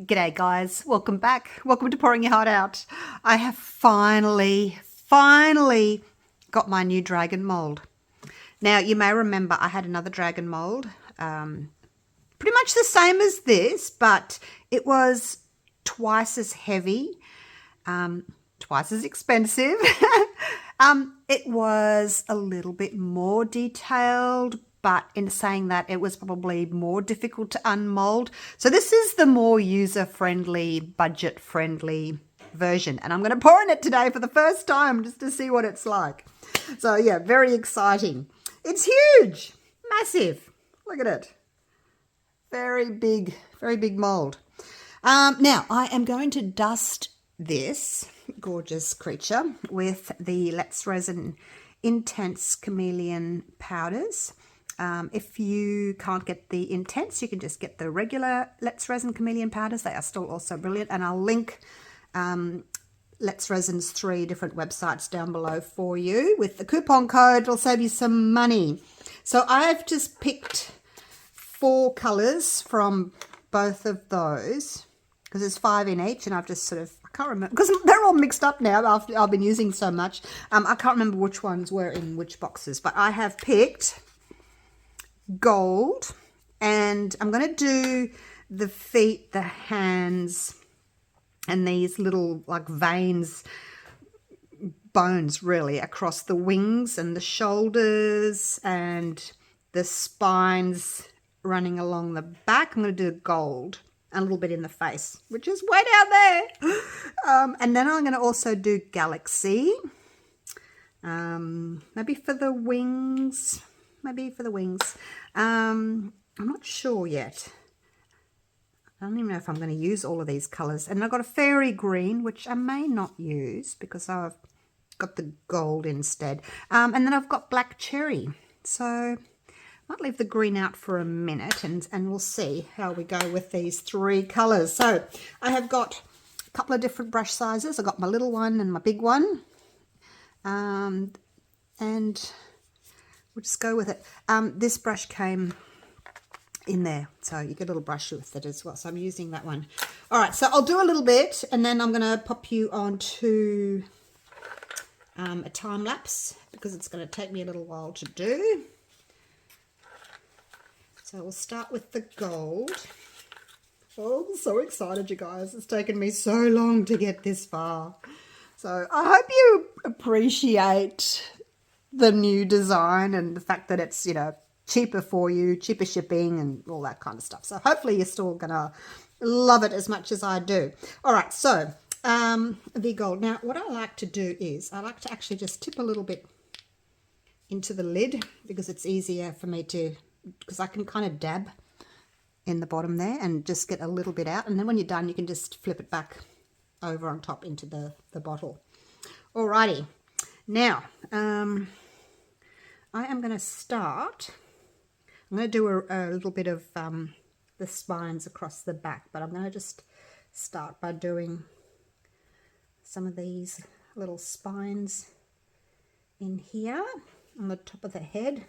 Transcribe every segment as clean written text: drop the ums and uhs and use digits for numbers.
G'day guys, welcome back. Welcome to Pouring Your Heart Out. I have finally got my new dragon mold. Now you may remember I had another dragon mold, pretty much the same as this, but it was twice as heavy, twice as expensive. It was a little bit more detailed, but in saying that, it was probably more difficult to unmold. So this is the more user-friendly, budget-friendly version. And I'm going to pour in it today for the first time just to see what it's like. So yeah, very exciting. It's huge, massive. Look at it. Very big mold. Now, I am going to dust this gorgeous creature with the Let's Resin Intense Chameleon powders. If you can't get the intense, you can just get the regular Let's Resin Chameleon powders. They are still also brilliant, and I'll link Let's Resin's 3 different websites down below for you. With the coupon code, it'll save you some money. So I've just picked 4 colours from both of those because there's 5 in each, and I've just sort of, I can't remember because they're all mixed up now after I've been using so much. I can't remember which ones were in which boxes, but I have picked gold, and I'm going to do the feet, the hands, and these little like veins, bones really, across the wings and the shoulders and the spines running along the back. I'm going to do gold and a little bit in the face, which is way down there. And then I'm going to also do galaxy, maybe for the wings. I'm not sure yet. I don't even know if I'm going to use all of these colours. And I've got a fairy green, which I may not use because I've got the gold instead. And then I've got black cherry. So I might leave the green out for a minute, and we'll see how we go with these 3 colours. So I have got a couple of different brush sizes. I've got my little one and my big one. And we'll just go with it. This brush came in there, so you get a little brush with it as well. So I'm using that one. All right, so I'll do a little bit, and then I'm going to pop you onto a time lapse because it's going to take me a little while to do. So we'll start with the gold. Oh, I'm so excited, you guys. It's taken me so long to get this far. So I hope you appreciate the new design and the fact that it's, you know, cheaper for you, cheaper shipping and all that kind of stuff. So hopefully you're still gonna love it as much as I do. All right, so the gold. Now what I like to do is I like to actually just tip a little bit into the lid because it's easier for me to, because I can kind of dab in the bottom there and just get a little bit out, and then when you're done you can just flip it back over on top into the bottle. Alrighty, now I am going to start. I'm going to do a little bit of the spines across the back, but I'm going to just start by doing some of these little spines in here on the top of the head,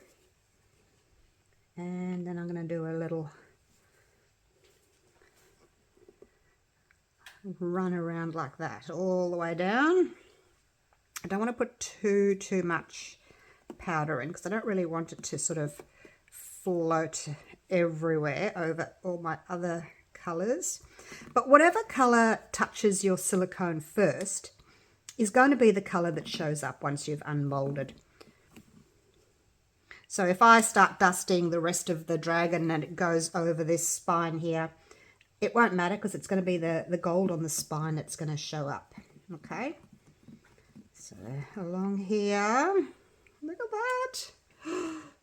and then I'm going to do a little run around like that all the way down. I don't want to put too much powder in because I don't really want it to sort of float everywhere over all my other colours. But whatever colour touches your silicone first is going to be the colour that shows up once you've unmolded. So if I start dusting the rest of the dragon and it goes over this spine here, it won't matter because it's going to be the gold on the spine that's going to show up. Okay, so along here, look at that.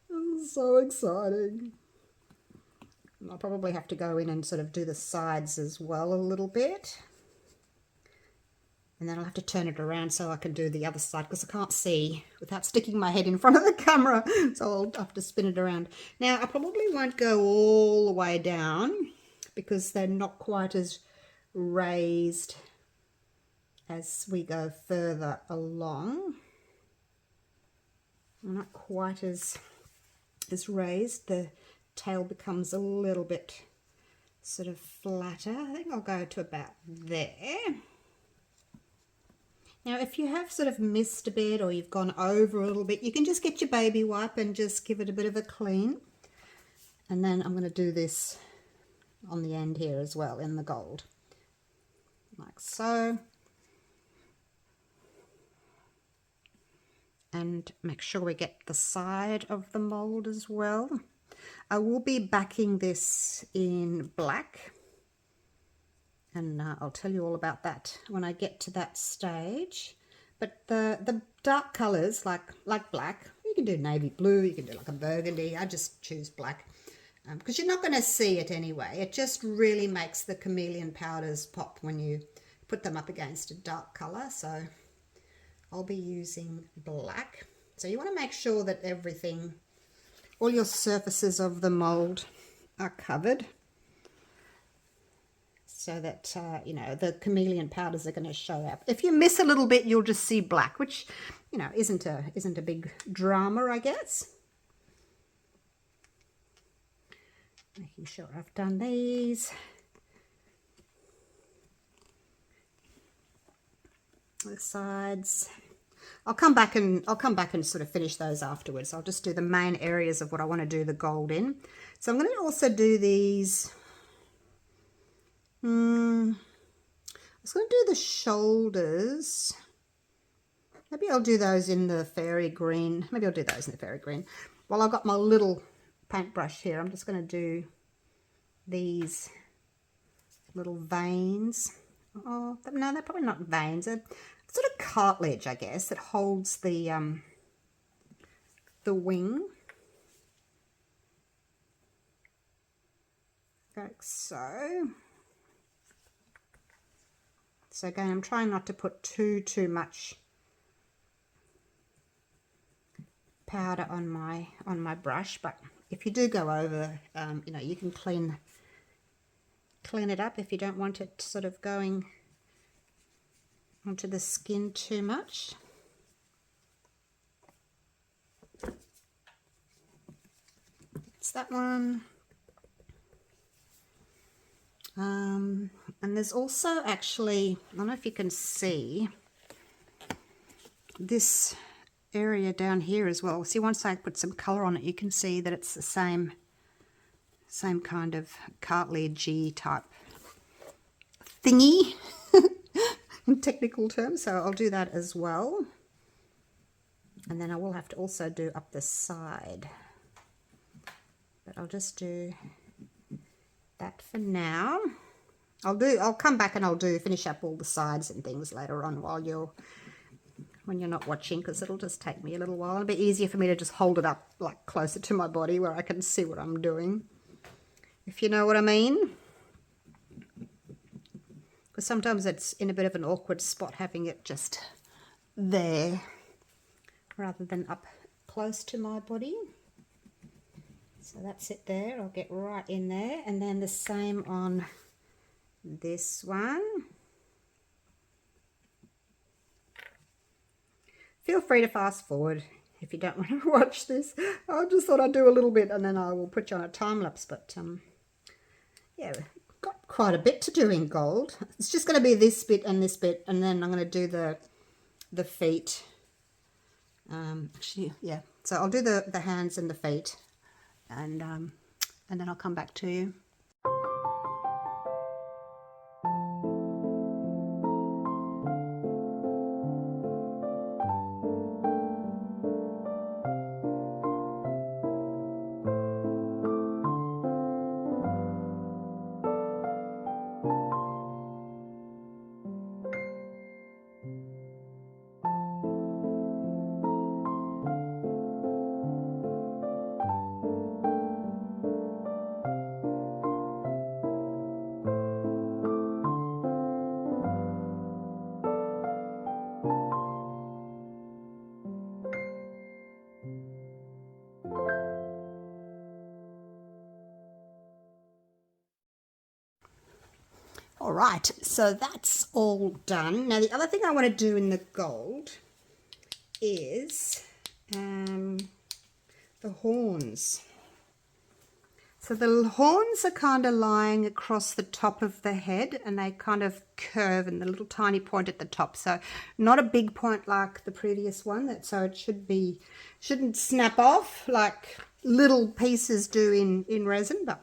This is so exciting. I'll probably have to go in and sort of do the sides as well a little bit. And then I'll have to turn it around so I can do the other side because I can't see without sticking my head in front of the camera. So I'll have to spin it around. Now, I probably won't go all the way down because they're not quite as raised as we go further along. Not quite as raised. The tail becomes a little bit sort of flatter. I think I'll go to about there. Now, if you have sort of missed a bit or you've gone over a little bit, you can just get your baby wipe and just give it a bit of a clean. And then I'm going to do this on the end here as well in the gold, like so. And make sure we get the side of the mold as well. I will be backing this in black, and I'll tell you all about that when I get to that stage. But the dark colors like black, you can do navy blue, you can do like a burgundy. I just choose black because you're not going to see it anyway. It just really makes the chameleon powders pop when you put them up against a dark color. So I'll be using black. So you want to make sure that everything, all your surfaces of the mold are covered, so that you know, the chameleon powders are going to show up. If you miss a little bit, you'll just see black, which, you know, isn't a big drama, I guess. Making sure I've done these. The sides. I'll come back and sort of finish those afterwards. I'll just do the main areas of what I want to do the gold in. So I'm going to also do these. I was going to do the shoulders. Maybe I'll do those in the fairy green. Maybe I'll do those in the fairy green. Well, I've got my little paintbrush here. I'm just going to do these little veins. Oh, no, they're probably not veins. They're sort of cartilage, I guess, that holds the wing. Like so. So again, I'm trying not to put too much powder on my brush, but if you do go over, you know, you can clean it up if you don't want it sort of going onto the skin too much. It's that one. And there's also actually, I don't know if you can see this area down here as well. See, once I put some color on it, you can see that it's the same kind of cartilagey type thingy in technical terms. So I'll do that as well. And then I will have to also do up the side. But I'll just do that for now. I'll come back and I'll finish up all the sides and things later on when you're not watching, because it'll just take me a little while. It'll be easier for me to just hold it up like closer to my body where I can see what I'm doing, if you know what I mean. Because sometimes it's in a bit of an awkward spot having it just there rather than up close to my body. So that's it there. I'll get right in there, and then the same on this one. Feel free to fast forward if you don't want to watch this. I just thought I'd do a little bit and then I will put you on a time lapse. But yeah, we've got quite a bit to do in gold. It's just going to be this bit, and then I'm going to do the feet. Actually, yeah. So I'll do the hands and the feet, and then I'll come back to you. All right, so that's all done. Now the other thing I want to do in the gold is the horns. So the horns are kind of lying across the top of the head, and they kind of curve in the little tiny point at the top. So not a big point like the previous one, so it shouldn't snap off like little pieces do in resin, but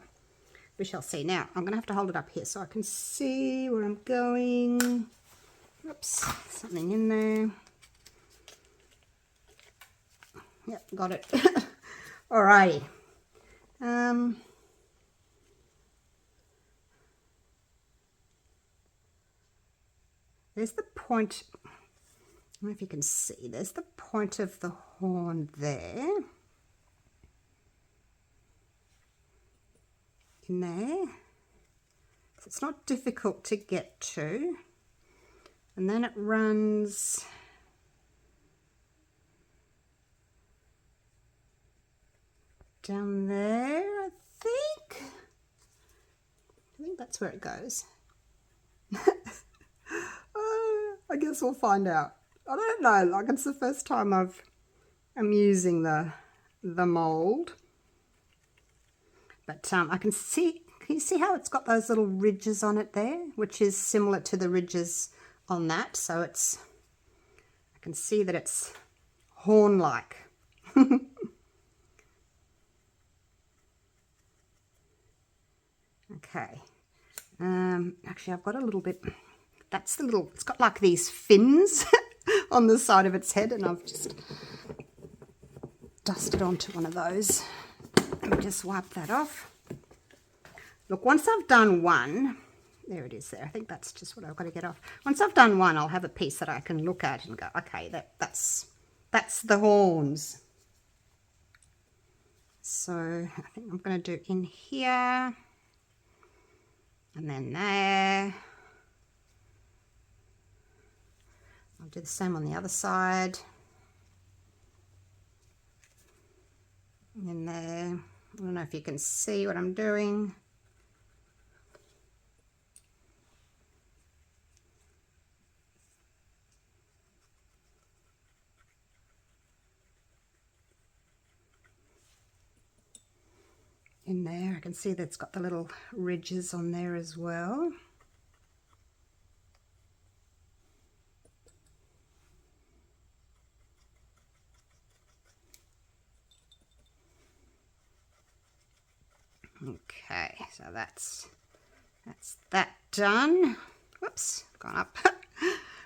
we shall see. Now I'm going to have to hold it up here so I can see where I'm going. Oops, something in there. Yep, got it. Alrighty. There's the point. I don't know if you can see. There's the point of the horn there. In there. So it's not difficult to get to. And then it runs down there, I think. I think that's where it goes. I guess we'll find out. I don't know, like it's the first time I'm using the mold. But I can you see how it's got those little ridges on it there, which is similar to the ridges on that. So I can see that it's horn-like. Okay. Actually, I've got a little bit. That's the little. It's got like these fins on the side of its head, and I've just dusted onto one of those. Let me just wipe that off. Look, once I've done one, there it is there. I think that's just what I've got to get off. Once I've done one, I'll have a piece that I can look at and go, okay, that's the horns. So I think I'm going to do in here and then there. I'll do the same on the other side. And then there. I don't know if you can see what I'm doing. In there, I can see that it's got the little ridges on there as well. Okay, so that's that done. Whoops, gone up.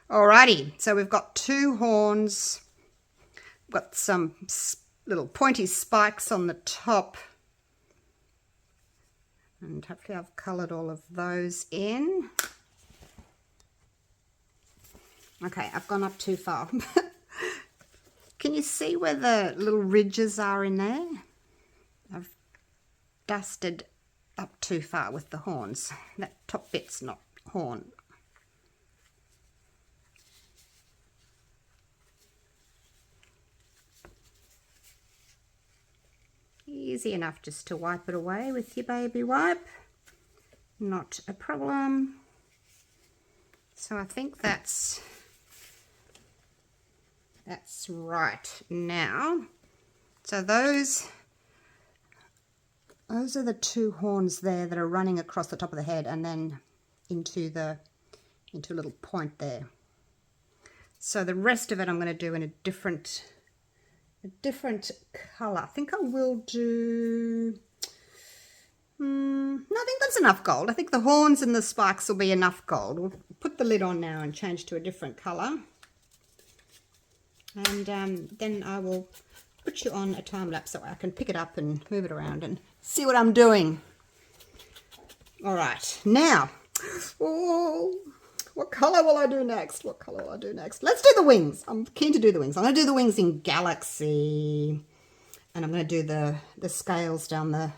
Alrighty, so we've got two horns. We've got some little pointy spikes on the top. And hopefully I've coloured all of those in. Okay, I've gone up too far. Can you see where the little ridges are in there? I've dusted up too far with the horns. That top bit's not horn. Easy enough just to wipe it away with your baby wipe. Not a problem. So I think that's right now. So those are the two horns there that are running across the top of the head and then into a little point there. So the rest of it I'm going to do in a different colour. I think I will do... no, I think that's enough gold. I think the horns and the spikes will be enough gold. We'll put the lid on now and change to a different colour. And then I will put you on a time lapse so I can pick it up and move it around and see what I'm doing. All right, now, what colour will I do next? What colour will I do next? Let's do the wings. I'm keen to do the wings. I'm going to do the wings in Galaxy. And I'm going to do the scales down the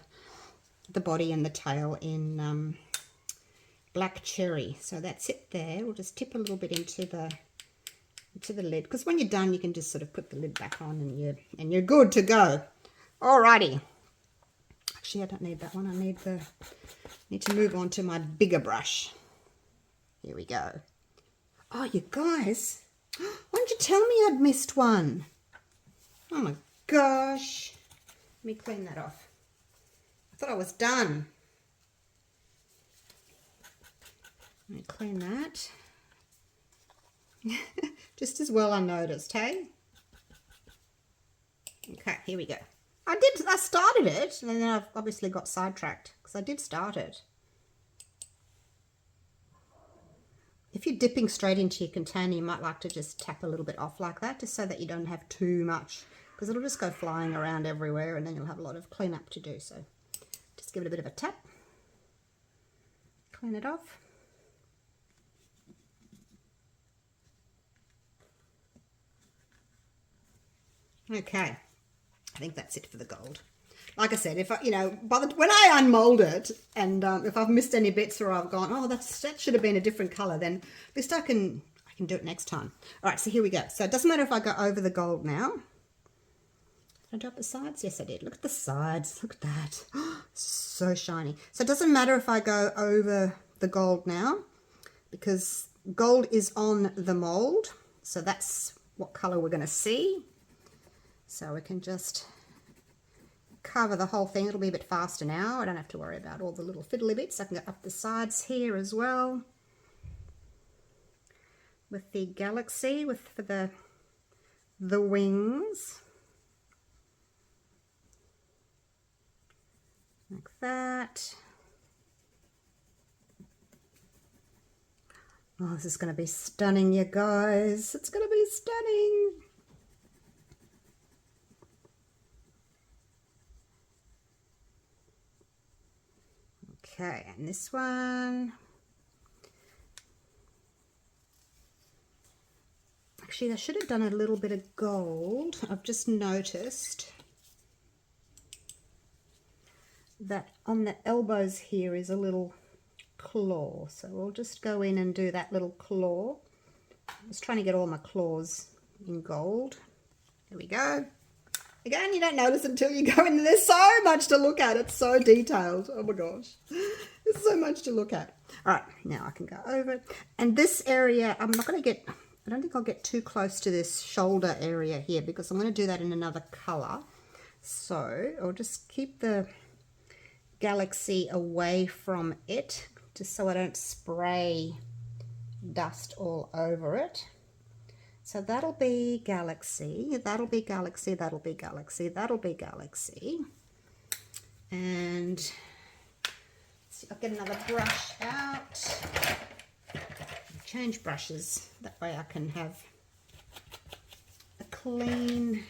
body and the tail in Black Cherry. So that's it there. We'll just tip a little bit into the lid. Because when you're done, you can just sort of put the lid back on and you're good to go. Alrighty. Actually, I don't need that one. I need to move on to my bigger brush. Here we go. Oh, you guys, why didn't you tell me I'd missed one? Oh my gosh. Let me clean that off. Thought I was done. Let me clean that. Just as well unnoticed, hey? Okay, here we go. I started it, and then I've obviously got sidetracked because I did start it. If you're dipping straight into your container, you might like to just tap a little bit off like that, just so that you don't have too much, because it'll just go flying around everywhere and then you'll have a lot of cleanup to do. So just give it a bit of a tap, clean it off. Okay, I think that's it for the gold. Like I said, if I, when I unmold it, and if I've missed any bits or I've gone, oh, that should have been a different color, then at least I can do it next time. All right, so here we go. So it doesn't matter if I go over the gold now. Did I drop the sides? Yes, I did. Look at the sides. Look at that. So shiny. So it doesn't matter if I go over the gold now, because gold is on the mold. So that's what color we're going to see. So we can just cover the whole thing. It'll be a bit faster now. I don't have to worry about all the little fiddly bits. I can go up the sides here as well with the galaxy, for the wings, like that. Oh, this is going to be stunning, you guys. It's going to be stunning. Okay, and this one, actually I should have done a little bit of gold. I've just noticed that on the elbows here is a little claw, so we'll just go in and do that little claw. I was trying to get all my claws in gold. There we go. Again, you don't notice until you go in. There's so much to look at. It's so detailed. Oh my gosh. There's so much to look at. All right, now I can go over it. And this area, I'm not going to get, I don't think I'll get too close to this shoulder area here, because I'm going to do that in another color. So I'll just keep the galaxy away from it, just so I don't spray dust all over it. So that'll be galaxy, that'll be galaxy, that'll be galaxy, that'll be galaxy. And see, I'll get another brush out. Change brushes, that way I can have a clean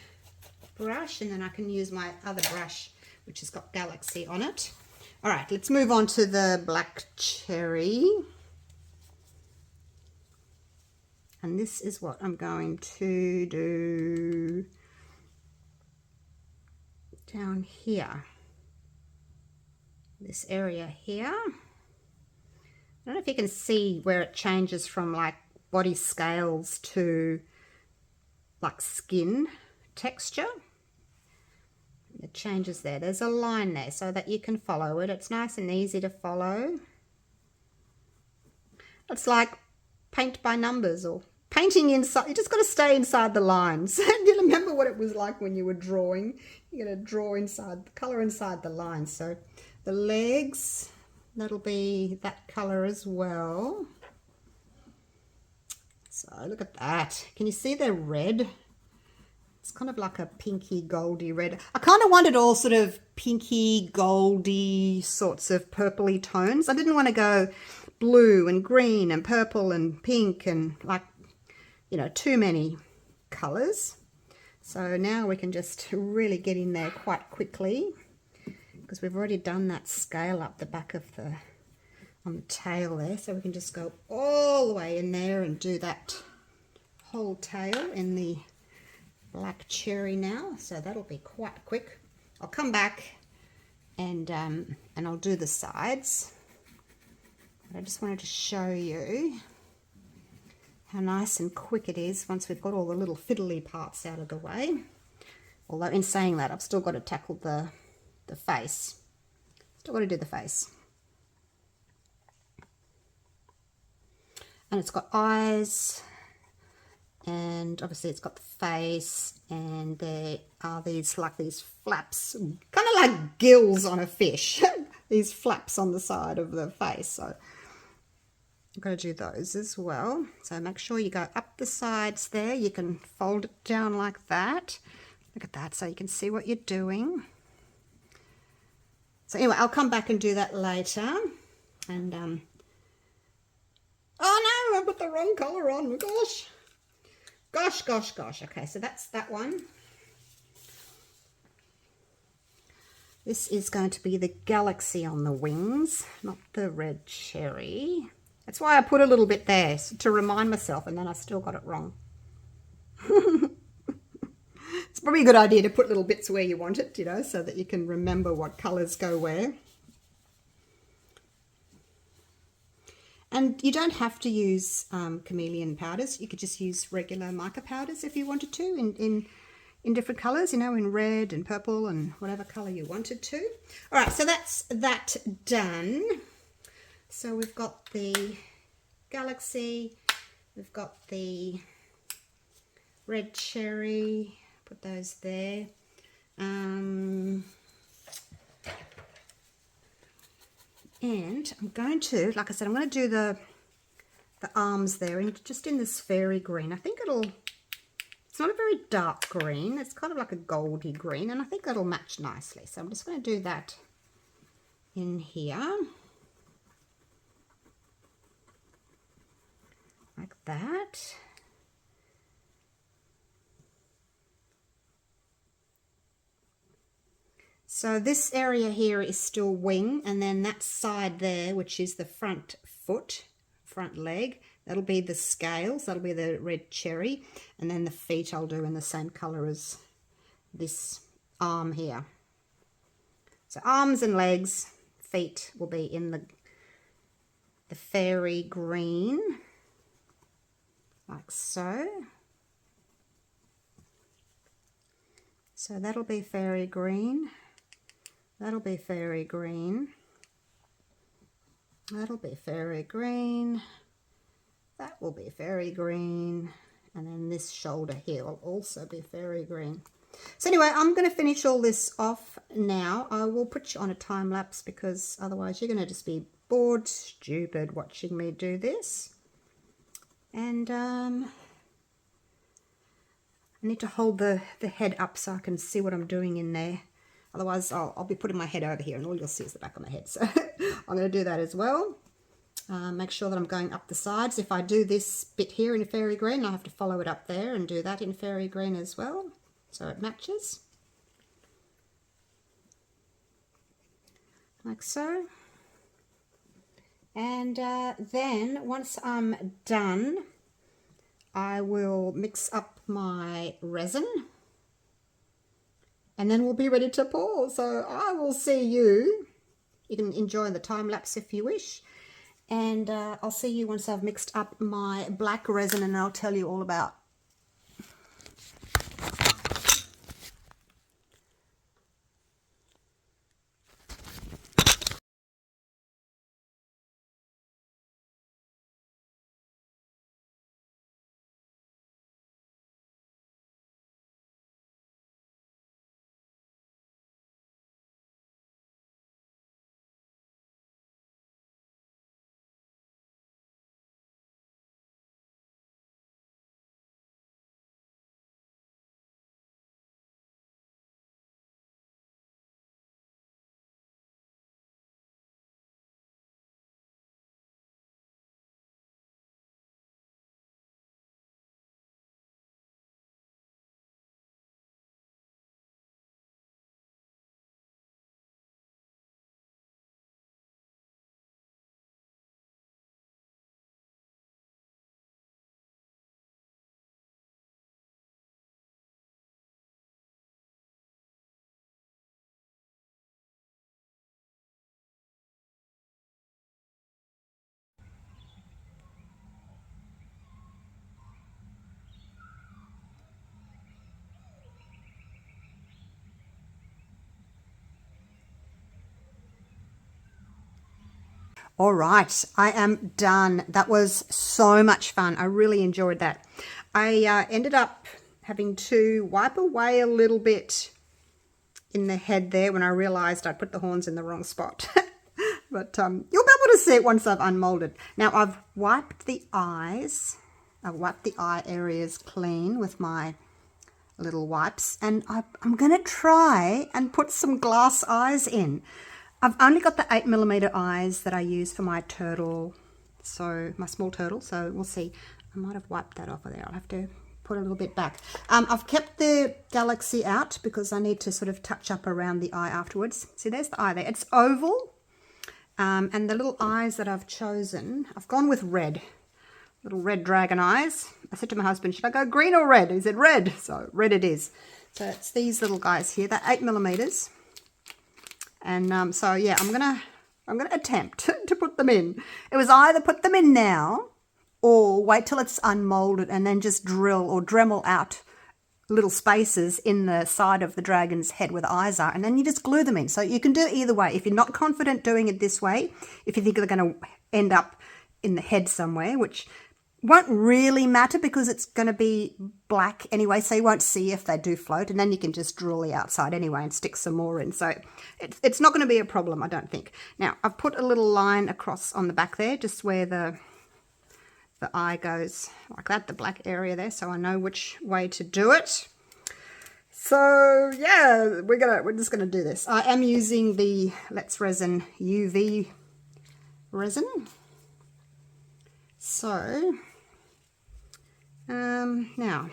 brush, and then I can use my other brush which has got galaxy on it. All right, let's move on to the black cherry. And this is what I'm going to do down here. This area here. I don't know if you can see where it changes from like body scales to like skin texture. It changes there. There's a line there so that you can follow it. It's nice and easy to follow. It's like paint by numbers, or painting inside. You just got to stay inside the lines. You remember what it was like when you were drawing. You're going to draw inside the color inside the lines. So the legs, that'll be that color as well. So look at that. Can you see the red? It's kind of like a pinky goldy red. I kind of wanted all sort of pinky goldy sorts of purpley tones. I didn't want to go blue and green and purple and pink and like, you know, too many colors. So now we can just really get in there quite quickly, because we've already done that scale up the back of the, on the tail there. So we can just go all the way in there and do that whole tail in the black cherry now. So that'll be quite quick. I'll come back and I'll do the sides. But I just wanted to show you how nice and quick it is once we've got all the little fiddly parts out of the way. Although in saying that, I've still got to tackle the face. Still got to do the face. And it's got eyes And obviously it's got the face, and there are these flaps, kind of like gills on a fish. These flaps on the side of the face. So I'm going to do those as well. So make sure you go up the sides there. You can fold it down like that. Look at that, so you can see what you're doing. So anyway, I'll come back and do that later. And oh no, I put the wrong colour on. Gosh. Gosh. Okay, so that's that one. This is going to be the galaxy on the wings, not the red cherry. That's why I put a little bit there, to remind myself, and then I still got it wrong. It's probably a good idea to put little bits where you want it, you know, so that you can remember what colours go where. And you don't have to use chameleon powders. You could just use regular mica powders if you wanted to, in different colours, you know, in red and purple and whatever colour you wanted to. All right, so that's that done. So we've got the galaxy, we've got the red cherry, put those there. And I'm going to, like I said, I'm going to do the arms there, and just in this fairy green. I think it's not a very dark green. It's kind of like a goldy green, and I think that'll match nicely. So I'm just going to do that in here. Like that. So this area here is still wing, and then that side there, which is the front foot, front leg, that'll be the scales, that'll be the red cherry, and then the feet I'll do in the same colour as this arm here. So arms and legs, feet will be in the fairy green, like so. So that'll be fairy green. That'll be fairy green. That'll be fairy green. That will be fairy green. And then this shoulder here will also be fairy green. So anyway, I'm going to finish all this off now. I will put you on a time lapse because otherwise you're going to just be bored, stupid watching me do this. And I need to hold the head up so I can see what I'm doing in there. Otherwise, I'll be putting my head over here and all you'll see is the back of my head. So I'm going to do that as well. Make sure that I'm going up the sides. If I do this bit here in fairy green, I have to follow it up there and do that in fairy green as well, so it matches. Like so. And then once I'm done, I will mix up my resin. And then we'll be ready to pour. So I will see you. You can enjoy the time lapse if you wish. And I'll see you once I've mixed up my black resin, and I'll tell you all about All right, I am done. That was so much fun. I really enjoyed that. I ended up having to wipe away a little bit in the head there when I realized I'd put the horns in the wrong spot. But you'll be able to see it once I've unmolded. Now I've wiped the eyes. I've wiped the eye areas clean with my little wipes, and I'm going to try and put some glass eyes in. I've only got the 8mm eyes that I use for my turtle, so my small turtle, so we'll see. I might have wiped that off of there. I'll have to put a little bit back. I've kept the galaxy out because I need to sort of touch up around the eye afterwards. See, there's the eye there. It's oval, and the little eyes that I've chosen, I've gone with red. Little red dragon eyes. I said to my husband, should I go green or red? He said red, so red it is. So it's these little guys here. They're 8mm. And so yeah, I'm gonna attempt to put them in. It was either put them in now or wait till it's unmolded and then just drill or Dremel out little spaces in the side of the dragon's head where the eyes are, and then you just glue them in. So you can do it either way. If you're not confident doing it this way, if you think they're going to end up in the head somewhere, which won't really matter because it's going to be black anyway, so you won't see if they do float, and then you can just drill the outside anyway and stick some more in. So it's not going to be a problem, I don't think. Now I've put a little line across on the back there, just where the eye goes like that, the black area there, so I know which way to do it. So yeah, we're just gonna do this. I am using the Let's Resin UV resin. So now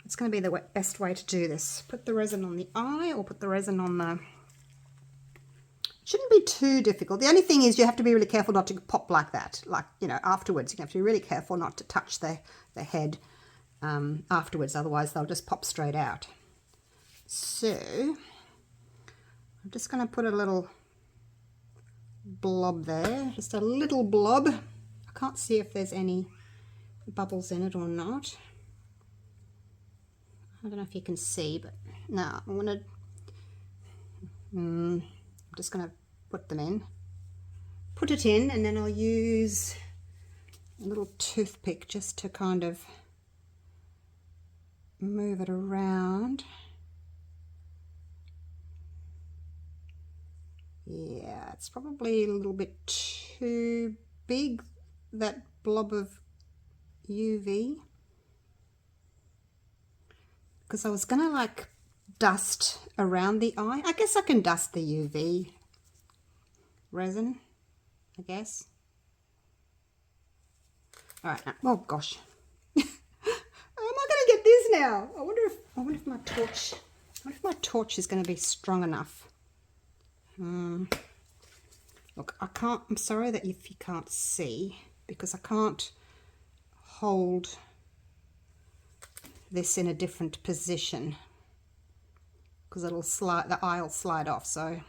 it's going to be the best way to do this. Put the resin on the eye or put the resin on the... Shouldn't be too difficult. The only thing is you have to be really careful not to pop like that. Like, you know, afterwards you have to be really careful not to touch the head afterwards, otherwise they'll just pop straight out. So I'm just going to put a little blob there, just a little blob. I can't see if there's any bubbles in it or not. I don't know if you can see, but no, I'm just going to put them in. Put it in, and then I'll use a little toothpick just to kind of move it around. Yeah, it's probably a little bit too big, that blob of UV, because I was gonna like dust around the eye. I guess I can dust the UV resin, I guess. All right, now, oh gosh, how am I gonna get this now? I wonder if my torch is gonna be strong enough. Look, I'm sorry that if you can't see, because I can't hold this in a different position because it'll slide, the eye will slide off. So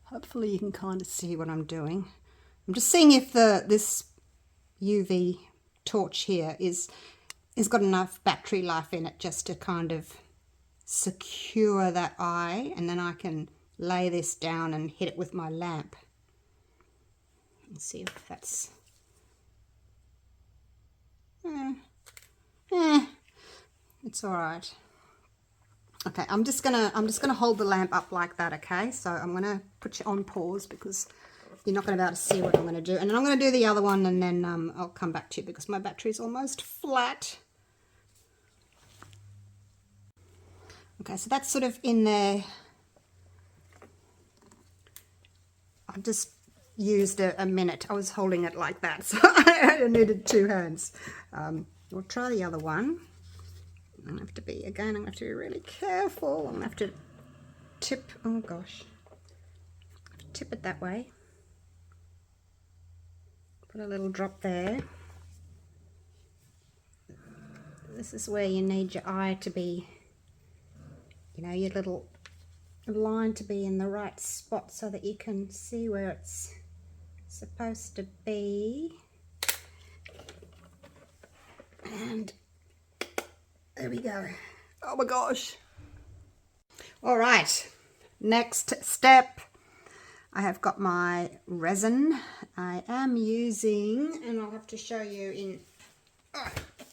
hopefully you can kind of see what I'm doing. I'm just seeing if this UV torch here is got enough battery life in it just to kind of secure that eye, and then I can lay this down and hit it with my lamp. Let's see if that's it's all right. Okay, I'm just gonna hold the lamp up like that. Okay, so I'm gonna put you on pause because you're not gonna be able to see what I'm gonna do, and then I'm gonna do the other one, and then I'll come back to you because my battery's almost flat. Okay, so that's sort of in there. I just used a minute. I was holding it like that, so I needed 2 hands. We'll try the other one. I'm gonna have to be really careful. I'm gonna have to tip, oh gosh, tip it that way. Put a little drop there. This is where you need your eye to be, you know, your little line to be in the right spot so that you can see where it's supposed to be. And there we go. Oh my gosh. All right, next step. I have got my resin I am using, and I'll have to show you in,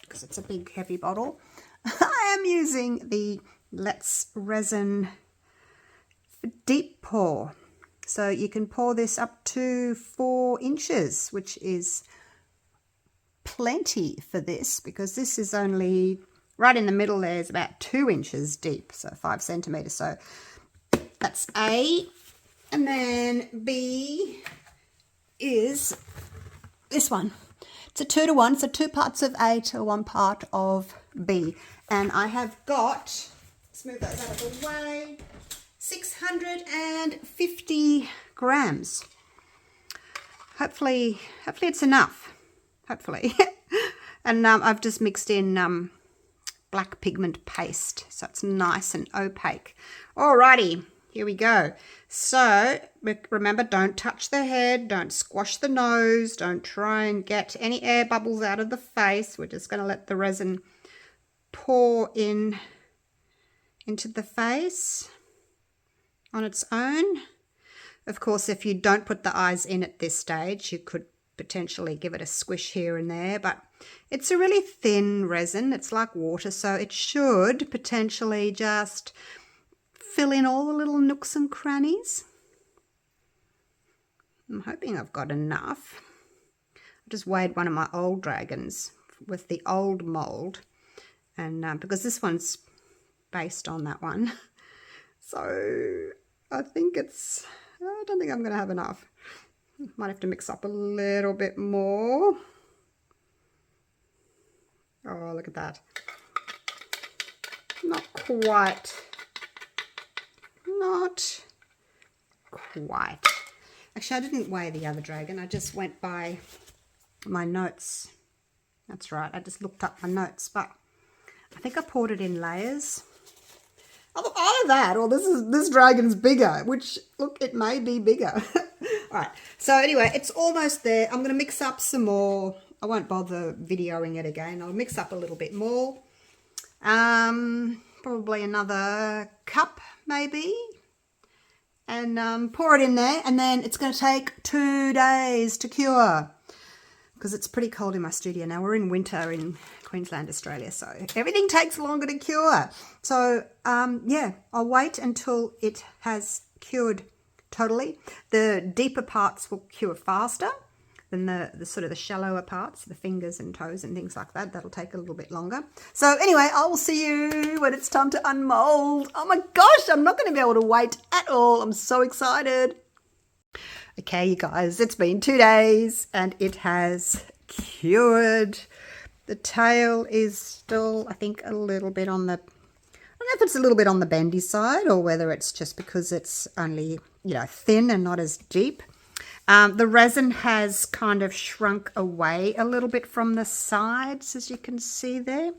because it's a big heavy bottle, I am using the Let's Resin Deep Pour. So you can pour this up to 4 inches, which is plenty for this, because this is only right in the middle. There's about 2 inches deep, so 5 centimeters. So that's A. And then B is this one. It's a 2 to 1, so 2 parts of A to 1 part of B. And I have got, let's move those out of the way, 650 grams. Hopefully it's enough. Hopefully. And I've just mixed in black pigment paste, so it's nice and opaque. Alrighty, here we go. So remember, don't touch the head, don't squash the nose, don't try and get any air bubbles out of the face. We're just going to let the resin pour in into the face on its own. Of course, if you don't put the eyes in at this stage, you could potentially give it a squish here and there, but it's a really thin resin. It's like water, so it should potentially just fill in all the little nooks and crannies. I'm hoping I've got enough. I just weighed one of my old dragons with the old mold, and because this one's based on that one, so I think I don't think I'm going to have enough. Might have to mix up a little bit more. Oh, look at that. Not quite. Actually, I didn't weigh the other dragon. I just went by my notes. That's right. I just looked up my notes, but I think I poured it in layers. Either that, or this dragon's bigger, which, look, it may be bigger. All right. So anyway, it's almost there. I'm going to mix up some more. I won't bother videoing it again. I'll mix up a little bit more. Probably another cup, maybe. And pour it in there. And then it's going to take 2 days to cure, because it's pretty cold in my studio now. We're in winter in Queensland, Australia, so everything takes longer to cure. So yeah, I'll wait until it has cured totally. The deeper parts will cure faster than the sort of the shallower parts, the fingers and toes and things like that. That'll take a little bit longer. So anyway, I will see you when it's time to unmold. Oh my gosh, I'm not going to be able to wait at all. I'm so excited. Okay, you guys, it's been 2 days and it has cured. The tail is still, I think, a little bit on the, I don't know if it's a little bit on the bendy side or whether it's just because it's only, you know, thin and not as deep. The resin has kind of shrunk away a little bit from the sides, as you can see there.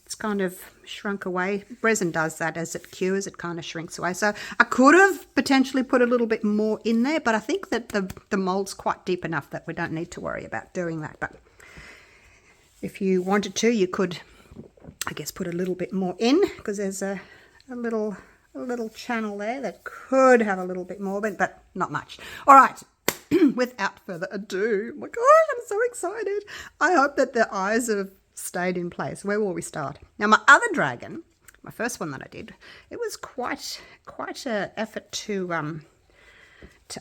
It's kind of shrunk away. Resin does that as it cures, it kind of shrinks away. So I could have potentially put a little bit more in there, but I think that the mold's quite deep enough that we don't need to worry about doing that. But if you wanted to, you could, I guess, put a little bit more in, because there's a little channel there that could have a little bit more, but not much. All right. Without further ado, oh my gosh, I'm so excited. I hope that the eyes have stayed in place. Where will we start? Now, my other dragon, my first one that I did, it was quite an effort to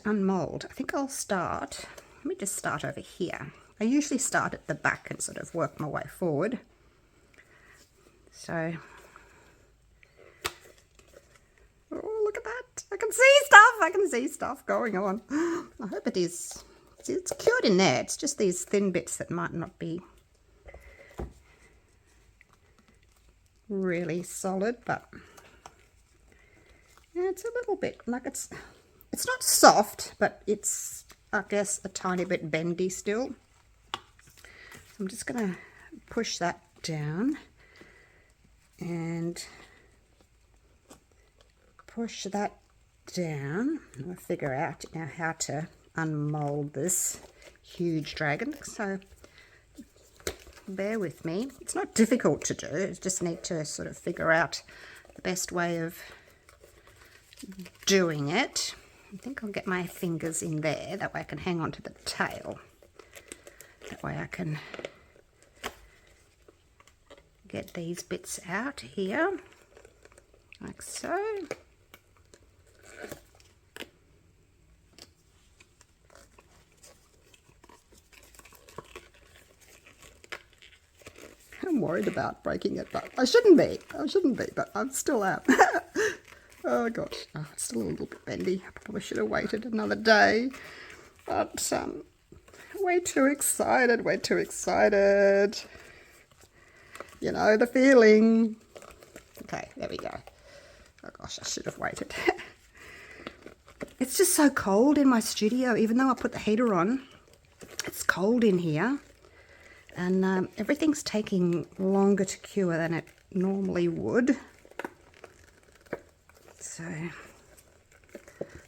unmold. I think I'll start, let me just start over here. I usually start at the back and sort of work my way forward. So, oh, look at that. I can see stuff going on. I hope it is. It's cured in there. It's just these thin bits that might not be really solid, but yeah, it's a little bit like it's not soft, but it's, I guess, a tiny bit bendy still. So I'm just going to push that down and push that down. I'll figure out now how to unmold this huge dragon, so bear with me. It's not difficult to do, I just need to sort of figure out the best way of doing it. I think I'll get my fingers in there. That way I can hang on to the tail. That way I can get these bits out here, like so. I'm worried about breaking it, but I shouldn't be, but I still am. Oh gosh, oh, it's still a little bit bendy. I probably should have waited another day, but way too excited, way too excited. You know the feeling. Okay, there we go. Oh gosh, I should have waited. It's just so cold in my studio, even though I put the heater on. It's cold in here. And everything's taking longer to cure than it normally would. So,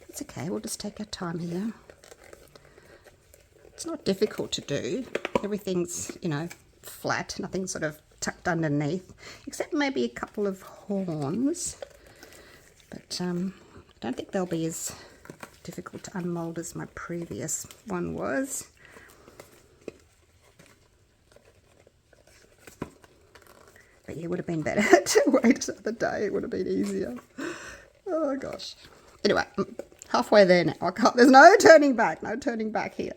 it's okay, we'll just take our time here. It's not difficult to do. Everything's, you know, flat, nothing sort of tucked underneath, except maybe a couple of horns. But I don't think they'll be as difficult to unmold as my previous one was. But yeah, it would have been better to wait another day. It would have been easier. Oh gosh. Anyway, I'm halfway there now. I can't, there's no turning back. No turning back here.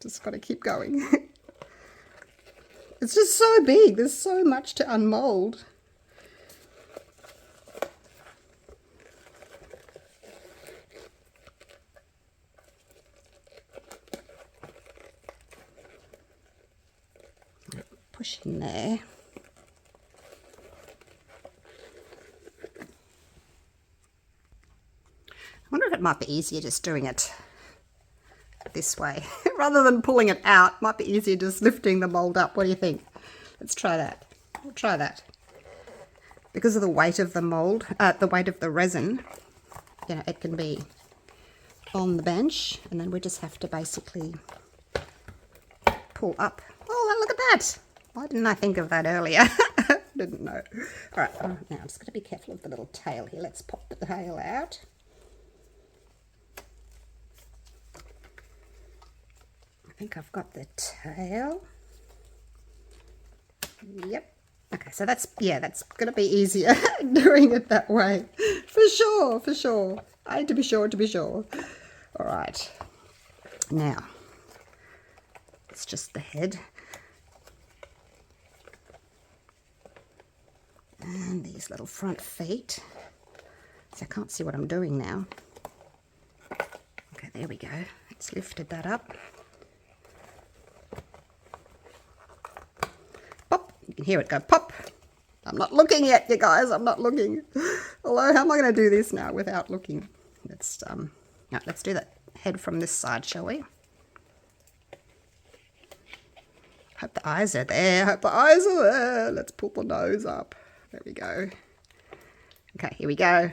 Just got to keep going. It's just so big. There's so much to unmold. Push in there. I wonder if it might be easier just doing it this way. Rather than pulling it out, it might be easier just lifting the mold up. What do you think? Let's try that. We'll try that. Because of the weight of the mold, the weight of the resin, you know, it can be on the bench, and then we just have to basically pull up. Oh, look at that. Why didn't I think of that earlier? Didn't know. All right, now I'm just going to be careful of the little tail here. Let's pop the tail out. I think I've got the tail. Yep. Okay, so that's, yeah, that's going to be easier doing it that way. For sure, for sure. I had to be sure, to be sure. All right. Now, it's just the head. And these little front feet. So I can't see what I'm doing now. Okay, there we go. It's lifted that up. Pop. You can hear it go pop. I'm not looking yet, you guys. I'm not looking. Although, how am I going to do this now without looking? Let's do that head from this side, shall we? Hope the eyes are there. Hope the eyes are there. Let's pull the nose up. There we go. Okay, here we go.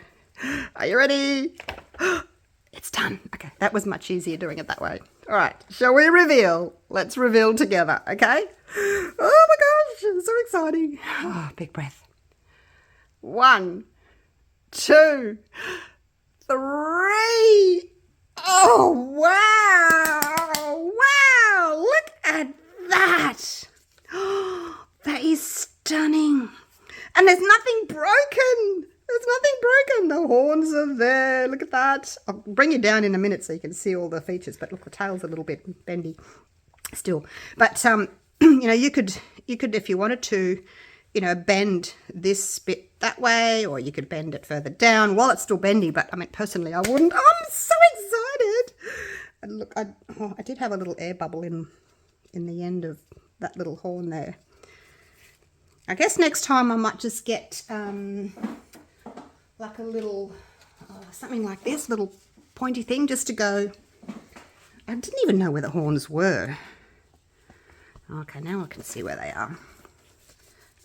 Are you ready? It's done. Okay, that was much easier doing it that way. All right, shall we reveal? Let's reveal together, okay? Oh my gosh, it's so exciting. Oh, big breath. 1, 2, 3. Oh, wow. Wow, look at that. Oh, that is stunning. And there's nothing broken. There's nothing broken. The horns are there. Look at that. I'll bring you down in a minute so you can see all the features. But look, the tail's a little bit bendy still. But, you know, you could, if you wanted to, you know, bend this bit that way, or you could bend it further down while it's still bendy. But, I mean, personally, I wouldn't. Oh, I'm so excited. And look, I did have a little air bubble in the end of that little horn there. I guess next time I might just get like a little, something like this, little pointy thing just to go. I didn't even know where the horns were. Okay, now I can see where they are.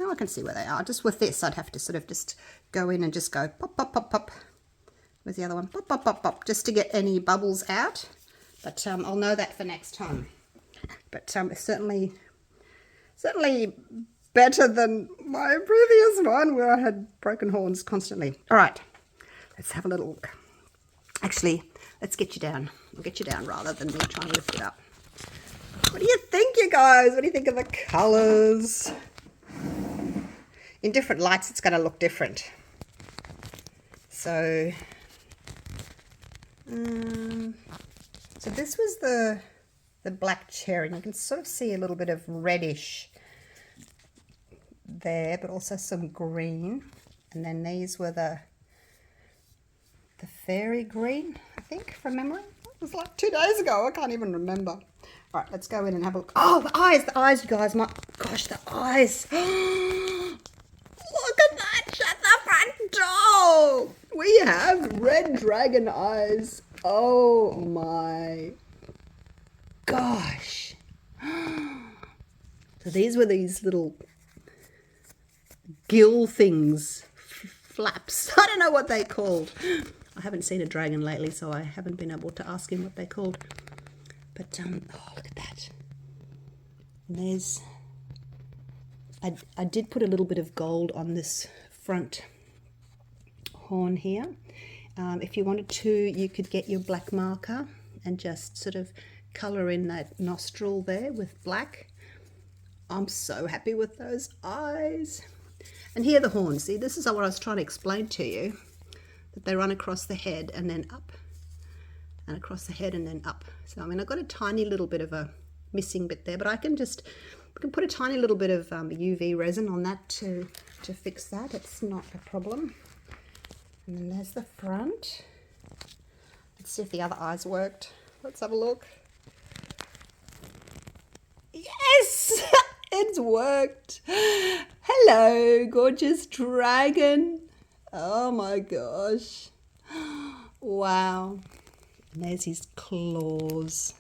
Now I can see where they are. Just with this, I'd have to sort of just go in and just go pop, pop, pop, pop. Where's the other one? Pop, pop, pop, pop, just to get any bubbles out. But I'll know that for next time. But it's certainly better than my previous one where I had broken horns constantly. All right, let's have a little look. Actually, let's get you down. I'll get you down rather than me trying to lift it up. What do you think, you guys? What do you think of the colours? In different lights, it's going to look different. So, so this was the black cherry. And you can sort of see a little bit of reddish there, but also some green. And then these were the fairy green, I think, from memory. It was like 2 days ago. I can't even remember. All right, let's go in and have a look. Oh, the eyes, you guys. My gosh, the eyes. Look at that. Shut the front door. We have red dragon eyes. Oh my gosh. So these were these little gill things, flaps. I don't know what they called. I haven't seen a dragon lately, so I haven't been able to ask him what they called. But oh, look at that. And there's, I did put a little bit of gold on this front horn here. If you wanted to, you could get your black marker and just sort of colour in that nostril there with black. I'm so happy with those eyes. And here are the horns. See, this is what I was trying to explain to you, that they run across the head and then up, and across the head and then up. So I mean, I've got a tiny little bit of a missing bit there, but I can put a tiny little bit of UV resin on that to fix that. It's not a problem. And then there's the front. Let's see if the other eyes worked. Let's have a look. Yes! It's worked. Hello, gorgeous dragon. Oh my gosh. Wow. And there's his claws.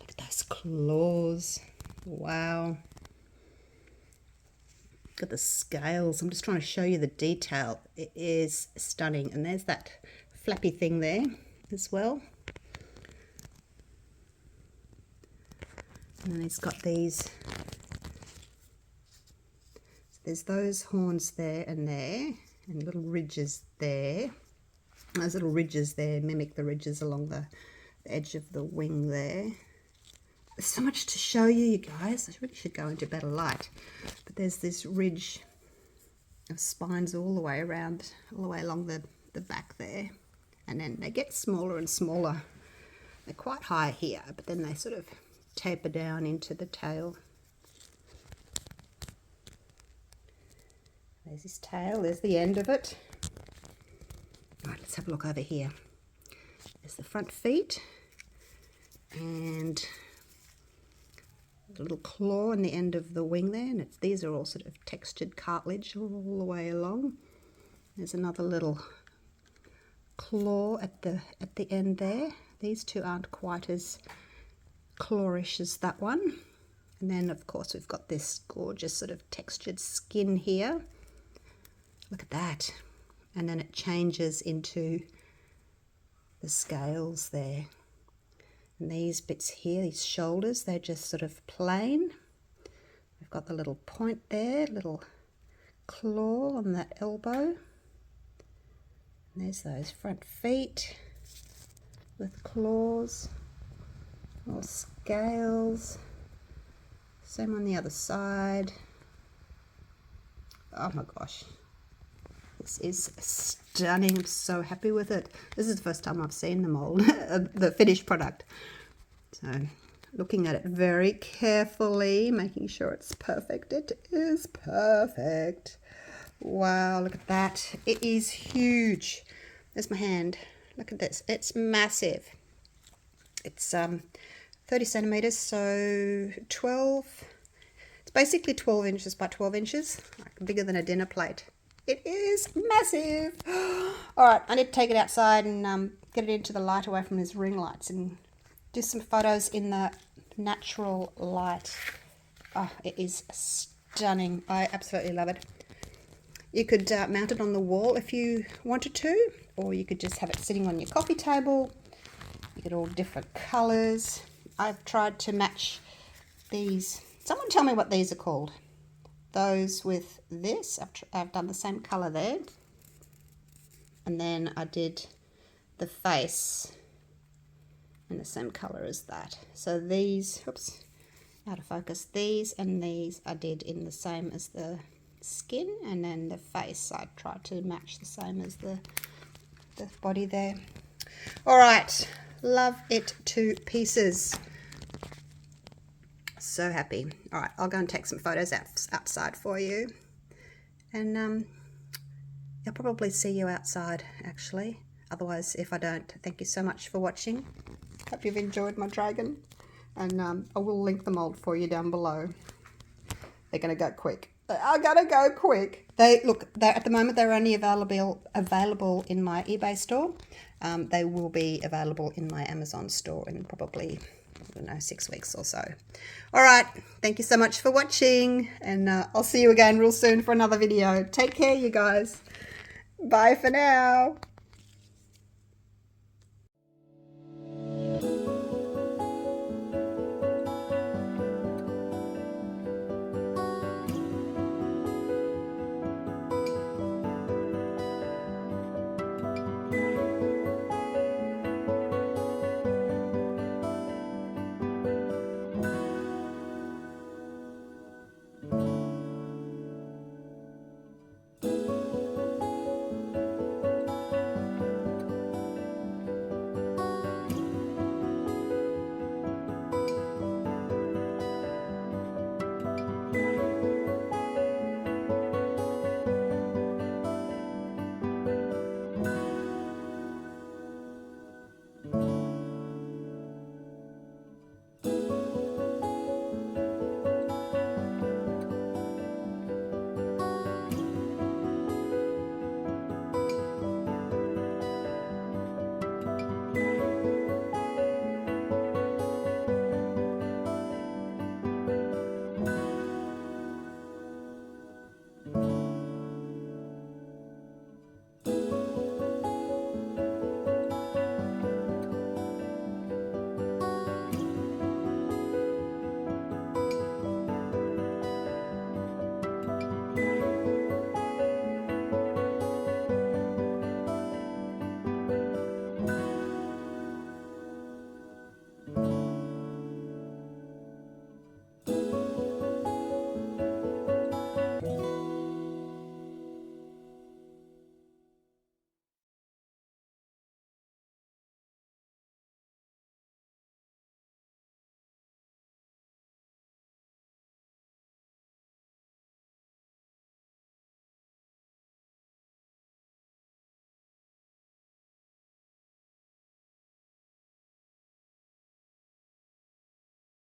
Look at those claws. Wow. Look at the scales. I'm just trying to show you the detail. It is stunning. And there's that flappy thing there as well. And then he's got these. So there's those horns there, and little ridges there. Those little ridges there mimic the ridges along the edge of the wing there. There's so much to show you, you guys. I really should go into better light. But there's this ridge of spines all the way around, all the way along the back there. And then they get smaller and smaller. They're quite high here, but then they sort of taper down into the tail. There's his tail, there's the end of it. All right, let's have a look over here. There's the front feet, and a little claw in the end of the wing there, and these are all sort of textured cartilage all the way along. There's another little claw at the end there. These two aren't quite as clawish as that one. And then of course we've got this gorgeous sort of textured skin here. Look at that. And then it changes into the scales there. And these bits here, these shoulders, they're just sort of plain. We've got the little point there, little claw on that elbow. And there's those front feet with claws, more scales. Same on the other side. Oh my gosh. This is stunning. I'm so happy with it. This is the first time I've seen the mold, the finished product. So looking at it very carefully, making sure it's perfect. It is perfect. Wow, look at that. It is huge. There's my hand. Look at this. It's massive. It's 30 centimeters, so 12. It's basically 12 inches by 12 inches, like bigger than a dinner plate. It is massive. All right, I need to take it outside and get it into the light away from these ring lights and do some photos in the natural light. Oh, it is stunning. I absolutely love it. You could mount it on the wall if you wanted to, or you could just have it sitting on your coffee table. You get all different colors. I've tried to match these. Someone tell me what these are called. Those with this, I've done the same color there. And then I did the face in the same color as that. So these, oops, out of focus, these and these I did in the same as the skin, and then the face I tried to match the same as the body there. All right, love it to pieces. So happy. All right, I'll go and take some photos outside for you, and I'll probably see you outside actually. Otherwise, if I don't, thank you so much for watching. Hope you've enjoyed my dragon, and I will link the mold for you down below. They're going to go quick. They are going to go quick. They're at the moment they're only available in my eBay store. They will be available in my Amazon store in probably, I don't know, 6 weeks or so. All right, thank you so much for watching, and I'll see you again real soon for another video. Take care, you guys. Bye for now.